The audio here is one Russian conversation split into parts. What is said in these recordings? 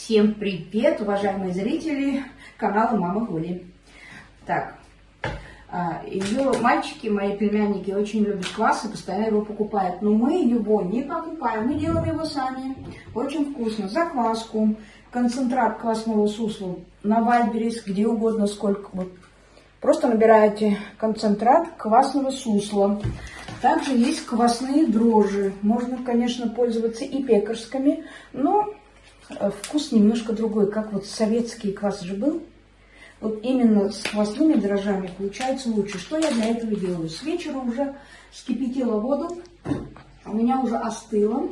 Всем привет, уважаемые зрители канала Мамы Гули. Так, ее мальчики, мои племянники, очень любят квас и постоянно его покупают. Но мы его не покупаем, мы делаем его сами. Очень вкусно. Закваску, концентрат квасного сусла на Вайлдберрис, где угодно, сколько. Вот. Просто набираете концентрат квасного сусла. Также есть квасные дрожжи. Можно, конечно, пользоваться и пекарскими, но вкус немножко другой. Как вот советский квас же был. Вот именно с квасными дрожжами получается лучше. Что я для этого делаю? С вечера уже вскипятила воду. У меня уже остыло.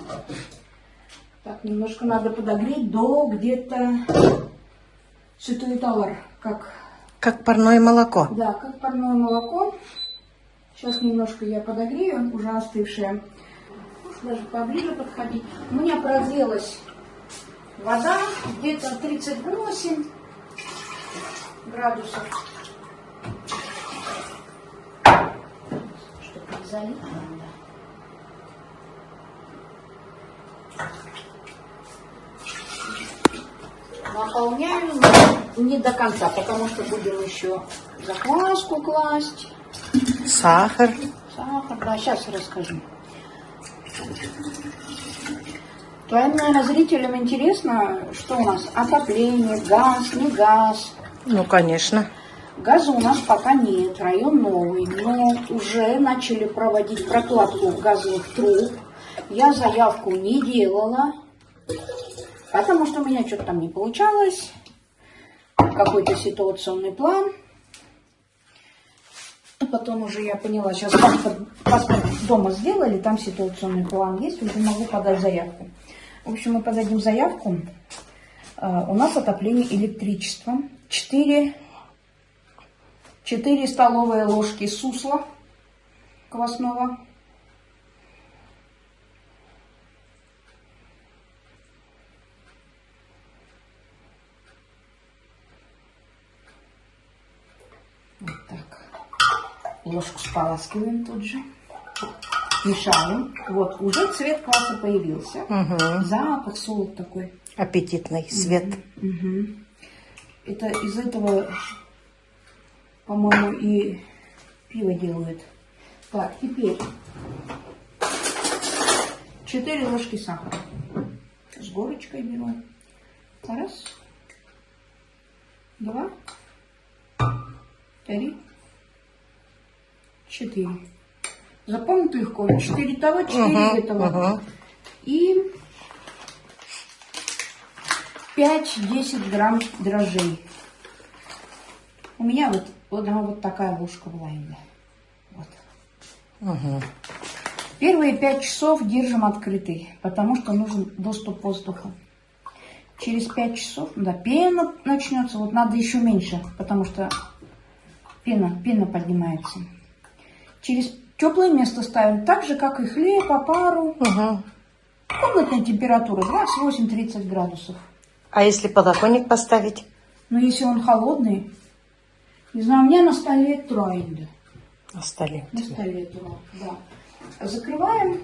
Так, немножко надо подогреть до где-то ситуитовар. Как парное молоко. Да, как парное молоко. Сейчас немножко я подогрею, уже остывшее. Может, даже поближе подходить. У меня прогрелась вода где-то 38 градусов. Чтобы не залить надо. Наполняю, но не до конца, потому что будем еще закваску класть. Сахар. Сахар, да, сейчас расскажу. Твоим, наверное, зрителям интересно, что у нас отопление, газ, не газ. Ну, конечно. Газа у нас пока нет, район новый, но уже начали проводить прокладку газовых труб. Я заявку не делала, потому что у меня что-то там не получалось, какой-то ситуационный план. А потом уже я поняла, сейчас паспорт дома сделали, там ситуационный план есть, уже могу подать заявку. В общем, мы подадим заявку. У нас отопление электричеством. 4 столовые ложки сусла квасного. Вот так. Ложку споласкиваем тут же. Мешаем. Вот, уже цвет кваса появился. Угу. Запах, солод такой. Аппетитный цвет. Угу. Это из этого, по-моему, и пиво делают. Так, теперь 4 ложки сахара. С горочкой беру. Раз. 2. 3. 4. Запомнить легко. 4 того, 4 этого. И 5-10 грамм дрожжей. У меня вот такая ложка была именно. Вот. Угу. Первые 5 часов держим открытый, потому что нужен доступ воздуха. Через 5 часов, да, пена начнется. Вот надо еще меньше, потому что пена поднимается. Через теплое место ставим, так же, как и хлеб, опару. Угу. Комнатная температура 28-30 градусов. А если подоконник поставить? Но если он холодный, не знаю, у меня на столе троинда. На столе. На столе троинда, да. Закрываем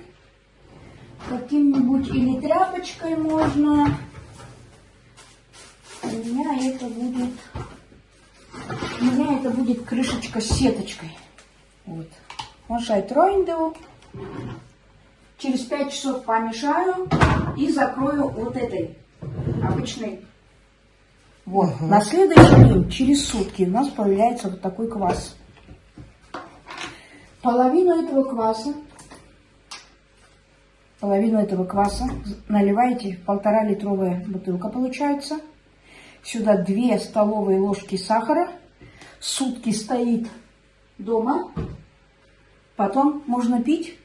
каким-нибудь или тряпочкой можно. У меня это будет крышечка с сеточкой. Вот. Мешаю троинду. Через 5 часов помешаю и закрою вот этой обычной. Вот. Угу. На следующий день, через сутки, у нас появляется вот такой квас. Половину этого кваса наливаете в 1,5-литровая бутылка получается. Сюда 2 столовые ложки сахара. Сутки стоит дома. Потом можно пить.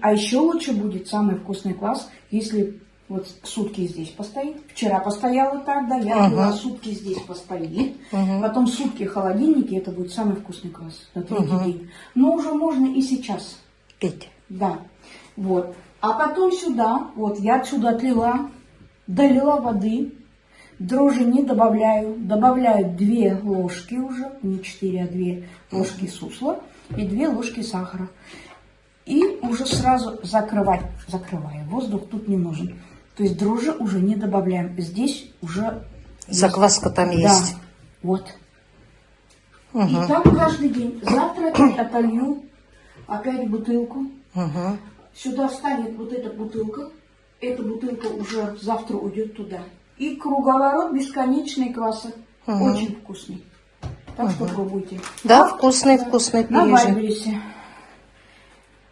А еще лучше будет самый вкусный квас, если вот сутки здесь постоит. Вчера постояла так, да, я пила, сутки здесь постоит. Потом сутки в холодильнике, это будет самый вкусный квас на третий день. Но уже можно и сейчас пить. Да, вот. А потом сюда, вот я отсюда отлила, долила воды, дрожжи не добавляю. Добавляю 2 ложки уже, не 4, а 2 ложки сусла и 2 ложки сахара. И уже сразу закрываю. Воздух тут не нужен. То есть дрожжи уже не добавляем. Здесь уже Закваска там есть. Да, вот. Угу. И так каждый день. Завтра опять отолью, опять бутылку. Угу. Сюда встанет вот эта бутылка. Эта бутылка уже завтра уйдет туда. И круговорот бесконечный кваса. Угу. Очень вкусный. Так что пробуйте. Да, вкусный, вкусный На приезжий. Вайбересе.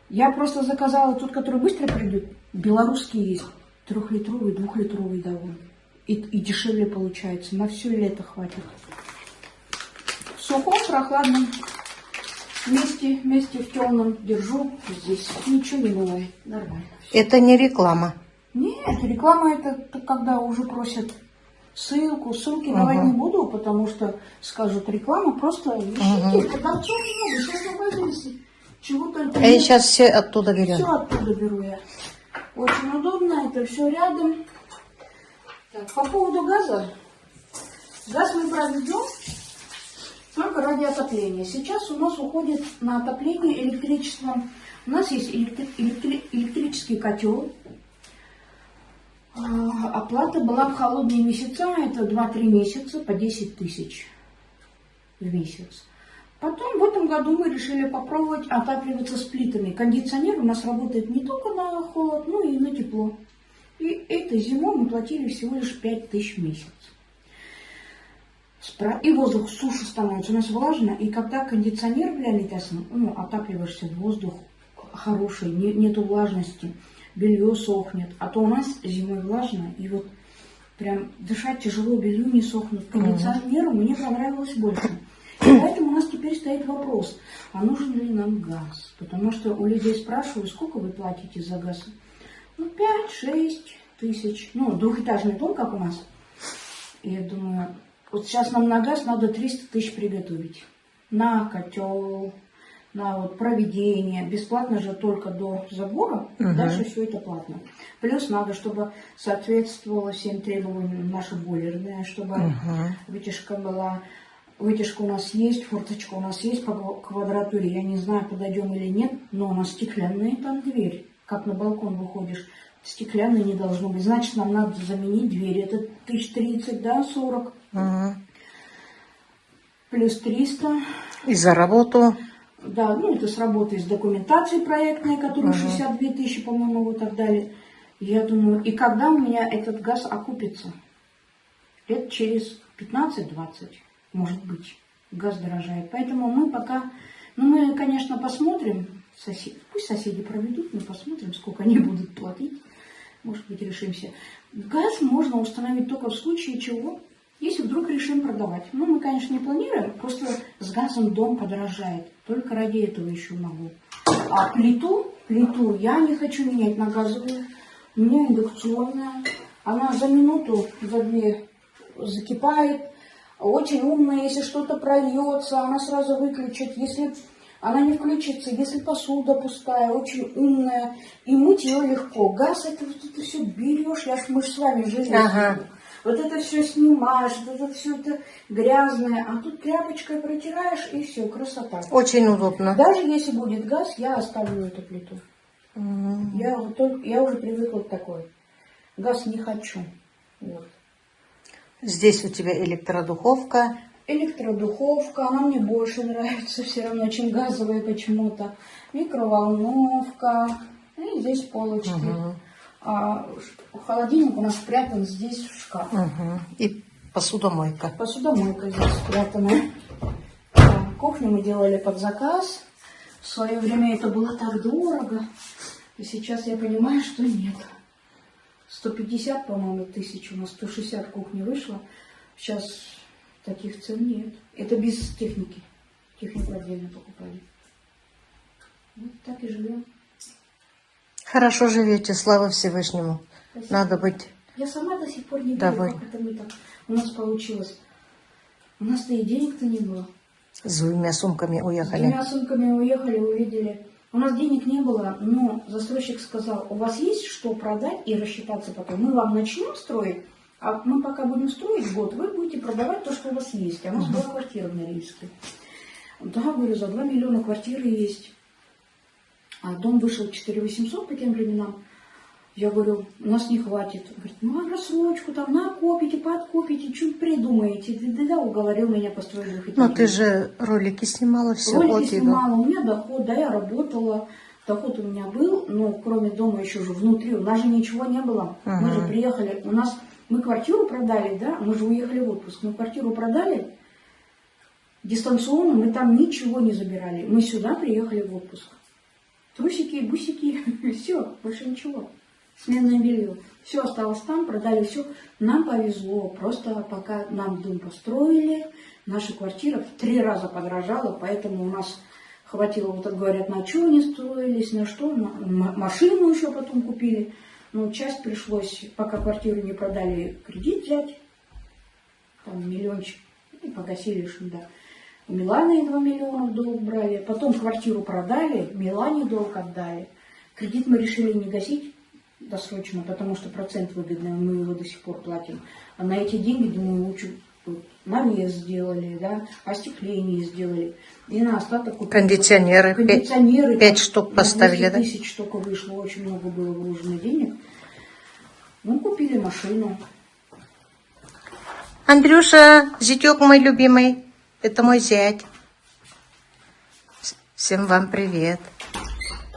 Я просто заказала тот, который быстро придет. Белорусский есть. 3-литровый, 2-литровый довольно. И дешевле получается. На все лето хватит. В сухом, прохладном месте в темном держу. Здесь ничего не бывает. Нормально. Это не реклама. Нет, реклама это когда уже просят ссылку. Ссылки давать не буду, потому что скажут реклама. Просто ищите. Продавцов много. Сейчас на Вайбересе чего только А я нет. сейчас все оттуда берем. Все оттуда беру я. Очень удобно, это все рядом. Так, по поводу газа. Газ мы проведем только ради отопления. Сейчас у нас уходит на отопление электричеством. У нас есть электрический котел. Оплата была в холодные месяца, это 2-3 месяца по 10 тысяч в месяц. Потом в этом году мы решили попробовать отапливаться с плитами. Кондиционер у нас работает не только на холод, но и на тепло. И этой зимой мы платили всего лишь 5 тысяч в месяц. И воздух суше становится, у нас влажно. И когда кондиционер глянет, отапливаешься, воздух хороший, нету влажности, белье сохнет. А то у нас зимой влажно, и вот прям дышать тяжело, белье не сохнет. Кондиционеру мне понравилось больше. И поэтому у нас теперь стоит вопрос, а нужен ли нам газ? Потому что у людей спрашиваю, сколько вы платите за газ? 5-6 тысяч. Двухэтажный дом, как у нас. И я думаю, вот сейчас нам на газ надо 300 тысяч приготовить. На котел, на проведение. Бесплатно же только до забора. Дальше все это платно. Плюс надо, чтобы соответствовало всем требованиям наша бойлерная, чтобы вытяжка была. Вытяжка у нас есть, форточка у нас есть по квадратуре. Я не знаю, подойдем или нет, но у нас стеклянная там дверь. Как на балкон выходишь, стеклянной не должно быть. Значит, нам надо заменить дверь. Это 1030, да, 40. Плюс 300. И за работу. Да, это с работы, с документацией проектной, которую 62 тысячи, по-моему, вот так далее. Я думаю, и когда у меня этот газ окупится? Лет через 15-20. Может быть, газ дорожает. Поэтому мы пока, мы, конечно, посмотрим, пусть соседи проведут, мы посмотрим, сколько они будут платить. Может быть, решимся. Газ можно установить только в случае чего, если вдруг решим продавать. Мы, конечно, не планируем, просто с газом дом подорожает. Только ради этого еще могу. А плиту я не хочу менять на газовую. У меня индукционная. Она за минуту, за 2 закипает. Очень умная, если что-то прольется, она сразу выключит. Если она не включится, если посуда пустая, очень умная. И мыть ее легко. Газ, это все берешь, мы же с вами жили. Вот это все снимаешь, вот это все это грязное. А тут тряпочкой протираешь, и все, красота. Очень удобно. Даже если будет газ, я оставлю эту плиту. Я уже привыкла к такой. Газ не хочу. Вот. Здесь у тебя электродуховка. Электродуховка, она мне больше нравится все равно, чем газовая почему-то. Микроволновка. И здесь полочки. А холодильник у нас спрятан здесь в шкаф. И посудомойка. Посудомойка здесь спрятана. Кухню мы делали под заказ. В свое время это было так дорого. И сейчас я понимаю, что нет. 150, по-моему, тысяч у нас, 160 кухни вышло. Сейчас таких цен нет. Это без техники. Технику отдельно покупали. Вот так и живем. Хорошо живете, слава Всевышнему. Спасибо. Надо быть... Я сама до сих пор не Давай. верю, как это мы так у нас получилось. У нас-то и денег-то не было. С 2 сумками С уехали. 2 сумками уехали, увидели. У нас денег не было, но застройщик сказал, у вас есть что продать и рассчитаться потом. Мы вам начнем строить, а мы пока будем строить год, вы будете продавать то, что у вас есть. А у нас была квартира в Норильске. Да, говорю, за 2 миллиона квартиры есть. А дом вышел 4800 по тем временам. Я говорю, у нас не хватит. Он говорит, ну, а рассрочку там накопите, подкопите, что придумаете. Да, уговорил меня построить двухэтажный. Ну, ты же ролики снимала, все. Ролики снимала, у меня доход, да, я работала. Доход у меня был, но кроме дома еще же внутри, у нас же ничего не было. Мы же приехали, мы квартиру продали, да, мы же уехали в отпуск. Мы квартиру продали дистанционно, мы там ничего не забирали. Мы сюда приехали в отпуск. Трусики, бусики, все, больше ничего. Сменное белье. Все осталось там, продали все. Нам повезло. Просто пока нам дом построили, наша квартира в 3 раза подорожала, поэтому у нас хватило, вот так говорят, на что они строились, на что, машину еще потом купили. Но часть пришлось, пока квартиру не продали, кредит взять. Там миллиончик. И погасили, что да. У Миланы 2 миллиона в долг брали. Потом квартиру продали, Милане долг отдали. Кредит мы решили не гасить досрочно, потому что процент выгодный, мы его до сих пор платим. А на эти деньги, думаю, лучше навес сделали, да, остекление сделали. И на остаток купили. Кондиционеры. 5 там, штук поставили, да? 10 штук вышло, очень много было вложено денег. Ну, купили машину. Андрюша, зятек мой любимый, это мой зять. Всем вам привет.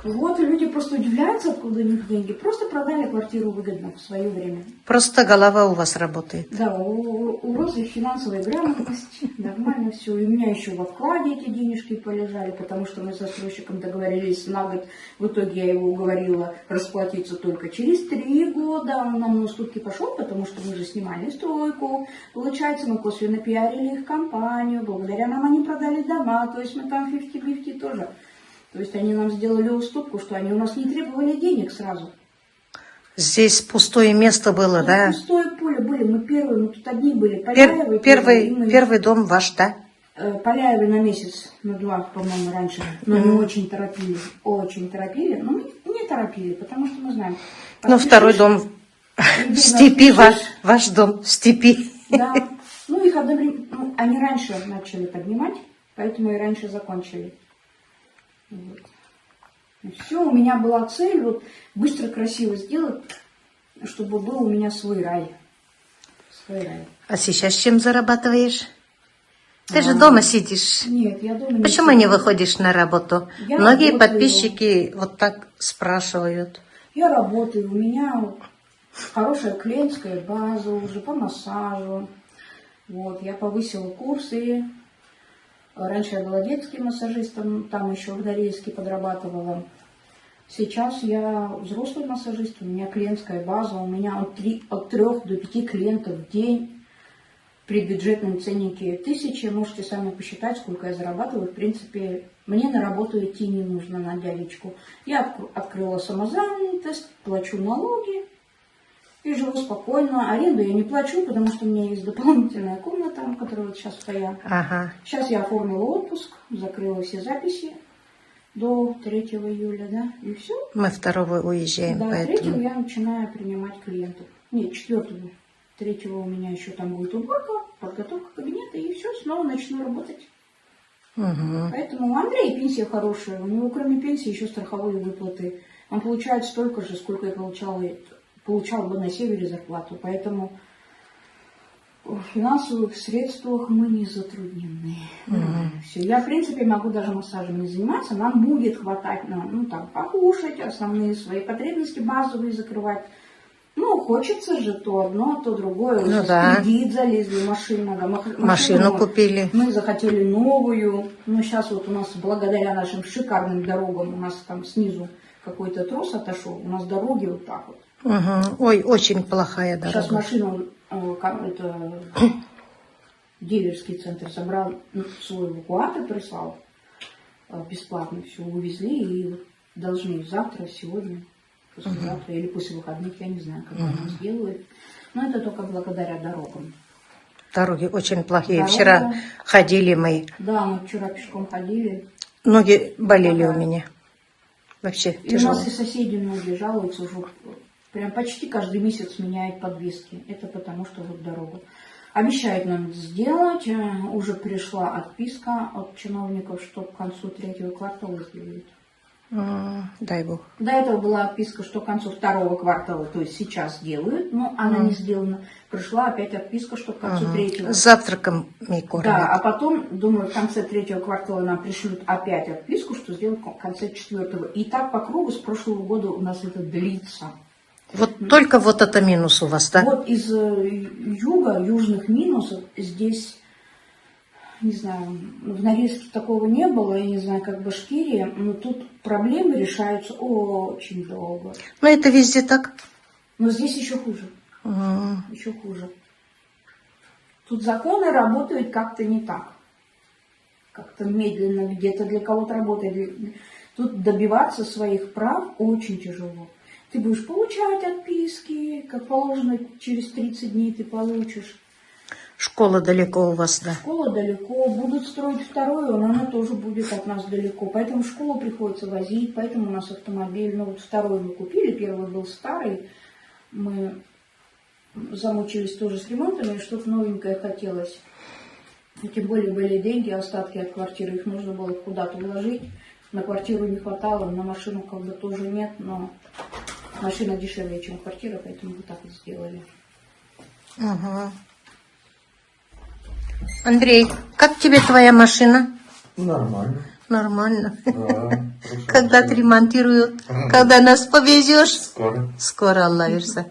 Вот, и люди просто удивляются, откуда у них деньги. Просто продали квартиру выгодно в свое время. Просто голова у вас работает. Да, у Розы финансовая грамотность, нормально все. И у меня еще во вкладе эти денежки полежали, потому что мы с застройщиком договорились на год. В итоге я его уговорила расплатиться только через 3 года. Он нам на уступки пошел, потому что мы же снимали стройку. Получается, мы косвенно пиарили их компанию. Благодаря нам они продали дома. То есть мы там 50-50 тоже. То есть они нам сделали уступку, что они у нас не требовали денег сразу. Здесь пустое место было, Тут да? пустое поле были, мы первые, мы тут одни были. Поляевы Первый дом ваш, да? Поляевы на месяц, на 2, по-моему, раньше. Но мы очень торопили, Но мы не торопили, потому что мы знаем. Ну, второй дом в степи, ваш дом в степи. Да. Ну, их одновременно, они раньше начали поднимать, поэтому и раньше закончили. Вот. Все, у меня была цель вот быстро, красиво сделать, чтобы был у меня свой рай. Свой рай. А сейчас чем зарабатываешь? Ты же дома сидишь. Нет, я дома не Почему сижу. не выходишь на работу? Я Многие работаю. подписчики вот так спрашивают. Я работаю, у меня хорошая клиентская база уже по массажу. Вот, я повысила курсы. Раньше я была детским массажистом, там еще в Норильске подрабатывала. Сейчас я взрослый массажист, у меня клиентская база, у меня от 3 до 5 клиентов в день. При бюджетном ценнике 1000, можете сами посчитать, сколько я зарабатываю. В принципе, мне на работу идти не нужно, на дядечку. Я открыла самозанятость, плачу налоги и живу спокойно. Аренду я не плачу, потому что у меня есть дополнительная комната, которая вот сейчас стоят. Ага. Сейчас я оформила отпуск, закрыла все записи до 3 июля, да, и все. Мы 2 уезжаем, Да, поэтому... 3 я начинаю принимать клиентов. Нет, 4-го. 3-го у меня еще там будет уборка, подготовка кабинета, и все, снова начну работать. Угу. Поэтому у Андрея пенсия хорошая, у него кроме пенсии еще страховые выплаты. Он получает столько же, сколько я получал бы на севере зарплату. Поэтому в финансовых средствах мы не затруднены. Все. Я, в принципе, могу даже массажем заниматься. Нам будет хватать на, там, покушать, основные свои потребности базовые закрывать. Ну, хочется же то одно, то другое. Ну, уже да. кредит залезли, машину Машину купили. Мы захотели новую. Но сейчас вот у нас, благодаря нашим шикарным дорогам, у нас там снизу какой-то трос отошел. У нас дороги вот так вот. Угу. Ой, очень плохая дорога. Сейчас машину, это дилерский центр собрал, свой эвакуатор прислал. Бесплатно все увезли и вот должны завтра, сегодня, послезавтра или после выходных, я не знаю, как они сделают. Но это только благодаря дорогам. Дороги очень плохие. Дорога. Вчера ходили мы. Да, мы вчера пешком ходили. Ноги болели у меня. Вообще И тяжело. у нас и соседи многие жалуются уже. Прям почти каждый месяц меняют подвески. Это потому, что вот дорогу. Обещают нам сделать. Уже пришла отписка от чиновников, что к концу 3-го квартала сделают. Дай бог. До этого была отписка, что к концу второго квартала, то есть сейчас делают, но она не сделана. Пришла опять отписка, что к концу третьего. С завтраком и кормят. Да, а потом, думаю, в конце третьего квартала нам пришлют опять отписку, что сделают в конце четвертого. И так по кругу с прошлого года у нас это длится. Вот только вот это минус у вас, да? Вот из юга, южных минусов здесь, не знаю, в Норильске такого не было, я не знаю, как в Башкирии, но тут проблемы решаются очень долго. Но это везде так. Но здесь еще хуже. Еще хуже. Тут законы работают как-то не так. Как-то медленно, где-то для кого-то работает. Тут добиваться своих прав очень тяжело. Ты будешь получать отписки, как положено, через 30 дней ты получишь. Школа далеко у вас, да? Школа далеко, будут строить вторую, но она тоже будет от нас далеко. Поэтому в школу приходится возить, поэтому у нас автомобиль. Ну вот второй мы купили, первый был старый. Мы замучились тоже с ремонтом, и что-то новенькое хотелось. И тем более были деньги, остатки от квартиры, их нужно было куда-то вложить. На квартиру не хватало, на машину как бы тоже нет, но машина дешевле, чем квартира, поэтому вот так вот сделали. Ага. Андрей, как тебе твоя машина? Нормально. Нормально. Да, Когда отремонтируют? Когда нас повезешь? Скоро. Скоро, Аллах верса.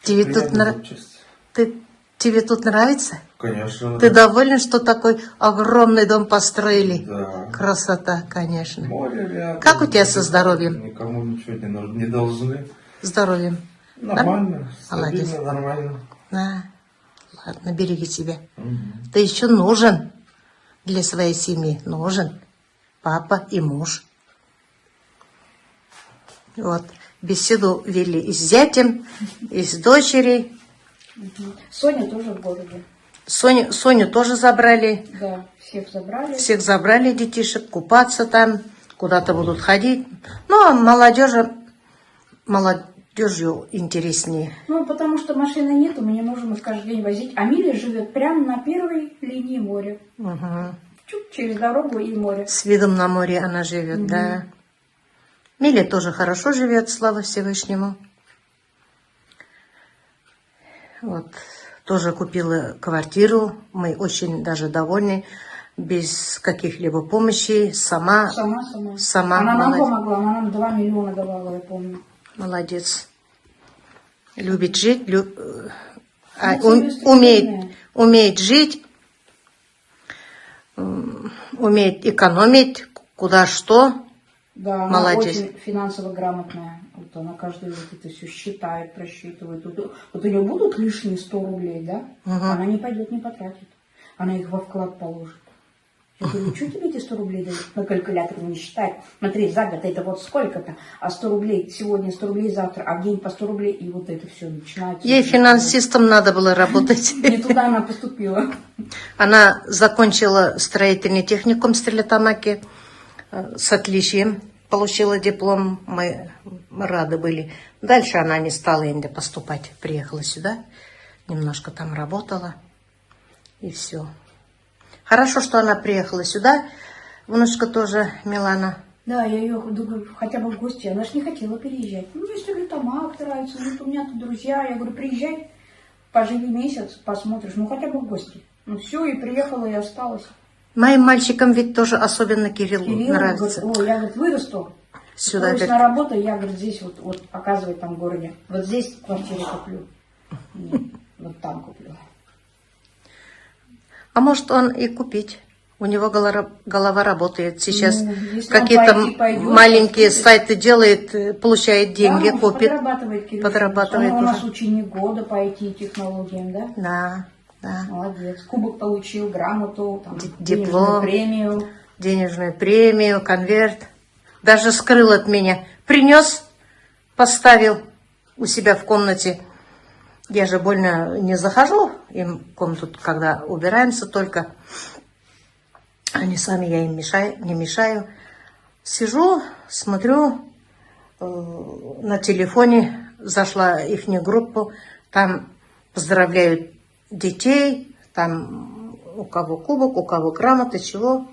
Тебе тут тебе тут нравится? Конечно. Ты доволен, что такой огромный дом построили? Да. Красота, конечно. Море рядом. Как у тебя со здоровьем? Никому ничего не должны. Здоровьем. Нормально. Молодец. Стабильно, нормально. Да. Ладно, береги себя. Ты еще нужен для своей семьи. Нужен папа и муж. Вот. Беседу вели и с зятем, и с дочерью. Соня тоже в городе. Соню тоже забрали. Да, всех забрали. Всех забрали детишек, купаться там, куда-то будут ходить. Ну, а молодежью интереснее. Ну, потому что машины нету, мы не можем их каждый день возить. А Миля живет прямо на первой линии моря. Угу. Чуть через дорогу и море. С видом на море она живет, да. Миля тоже хорошо живет, слава Всевышнему. Вот. Тоже купила квартиру. Мы очень даже довольны. Без каких-либо помощи. Сама. Она нам помогла, она нам 2 миллиона давала, я помню. Молодец. Любит жить, целеустремленная. умеет жить, умеет экономить, куда что. Да, она Молодец. очень финансово грамотная. Вот она каждый вот это все считает, просчитывает. Вот у нее будут лишние 100 рублей, да? Она не пойдет, не потратит. Она их во вклад положит. Я говорю, что тебе эти 100 рублей дают? На калькуляторе не считает. Смотри, за год это вот сколько-то. А 100 рублей сегодня, 100 рублей завтра, а в день по 100 рублей. И вот это все начинается. Ей финансистом надо было работать. Не туда она поступила. Она закончила строительный техникум в Стерлитамаке с отличием. Получила диплом, мы рады были. Дальше она не стала иногда поступать. Приехала сюда, немножко там работала. И все. Хорошо, что она приехала сюда. Внучка тоже, Милана. Да, я ее думаю, хотя бы в гости. Она же не хотела переезжать. Ну, если Стерлитамак нравится, вот у меня тут друзья. Я говорю, приезжай, поживи месяц, посмотришь. Ну, хотя бы в гости. Ну, все, и приехала, и осталась. Моим мальчикам ведь тоже особенно Кирилл нравится. Говорит, я, говорит, вырасту. Сюда, говорит, на работу, я, говорит, здесь вот показывает там в городе. Вот здесь квартиру куплю. Нет, вот там куплю. А может, он и купить. У него голова работает. Сейчас Ну, если какие-то он пойдет, маленькие поступит. сайты делает, получает деньги, Да, он купит. подрабатывает, Кирилл. Подрабатывает Он у нас уже. ученик года по IT-технологиям, да? Да, да. Молодец. Кубок получил, грамоту, там, Диплом. денежную премию. Денежную премию, конверт. Даже скрыл от меня. Принес, поставил у себя в комнате. Я же больно не захожу им в комнату, когда убираемся только. Они сами, я им не мешаю. Сижу, смотрю, на телефоне зашла их группу, там поздравляют детей, там у кого кубок, у кого грамота, чего.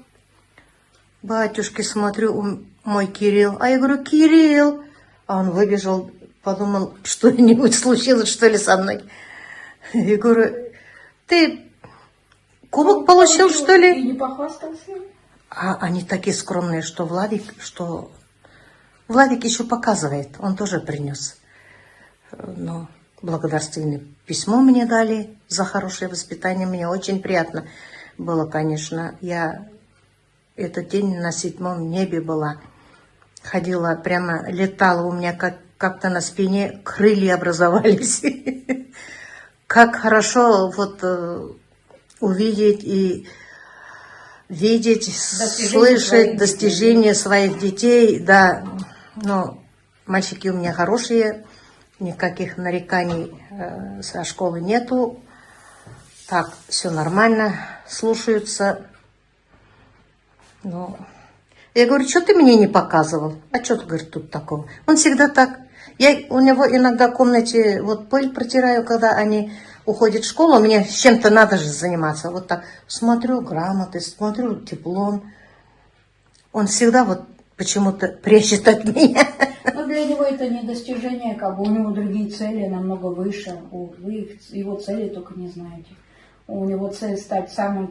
Батюшки, смотрю, мой Кирилл. А я говорю, Кирилл. А он выбежал, подумал, что-нибудь случилось, что ли, со мной. Я говорю, ты кубок получил, что ли? И не похвастался? А они такие скромные, что Владик еще показывает, он тоже принес. Но благодарственное письмо мне дали за хорошее воспитание, мне очень приятно было, конечно. Я этот день на 7 небе была, ходила, прямо летала, у меня как-то на спине крылья образовались. Как хорошо вот увидеть и видеть, слышать достижения своих детей, да. Но мальчики у меня хорошие, никаких нареканий со школы нету. Так, все нормально, слушаются. Ну, я говорю, что ты мне не показывал? А что ты, говорит, тут такого? Он всегда так. Я у него иногда в комнате вот пыль протираю, когда они уходят в школу. Мне с чем-то надо же заниматься. Вот так смотрю грамоты, смотрю диплом. Он всегда вот почему-то прячет от меня. Но для него это не достижение, как бы у него другие цели намного выше. Вы его цели только не знаете. У него цель стать самым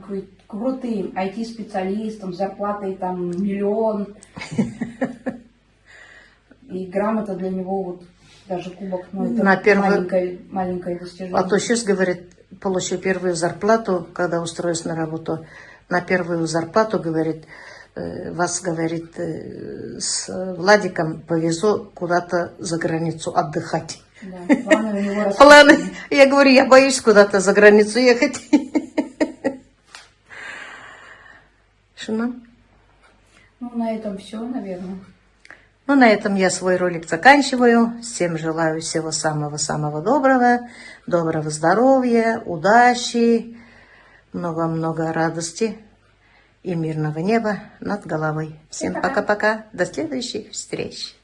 крутым IT-специалистом, с зарплатой там 1 миллион. И грамота для него вот даже кубок, ну это маленькое достижение. А то сейчас, говорит, получу первую зарплату, когда устроюсь на работу. На первую зарплату, говорит, вас, говорит, с Владиком повезу куда-то за границу отдыхать. Да, планы у него расписаны. Планы. Я говорю, я боюсь куда-то за границу ехать. Что? Ну, на этом все, наверное. Ну, на этом я свой ролик заканчиваю. Всем желаю всего самого-самого доброго. Доброго здоровья, удачи, много-много радости и мирного неба над головой. Всем пока-пока. До следующих встреч.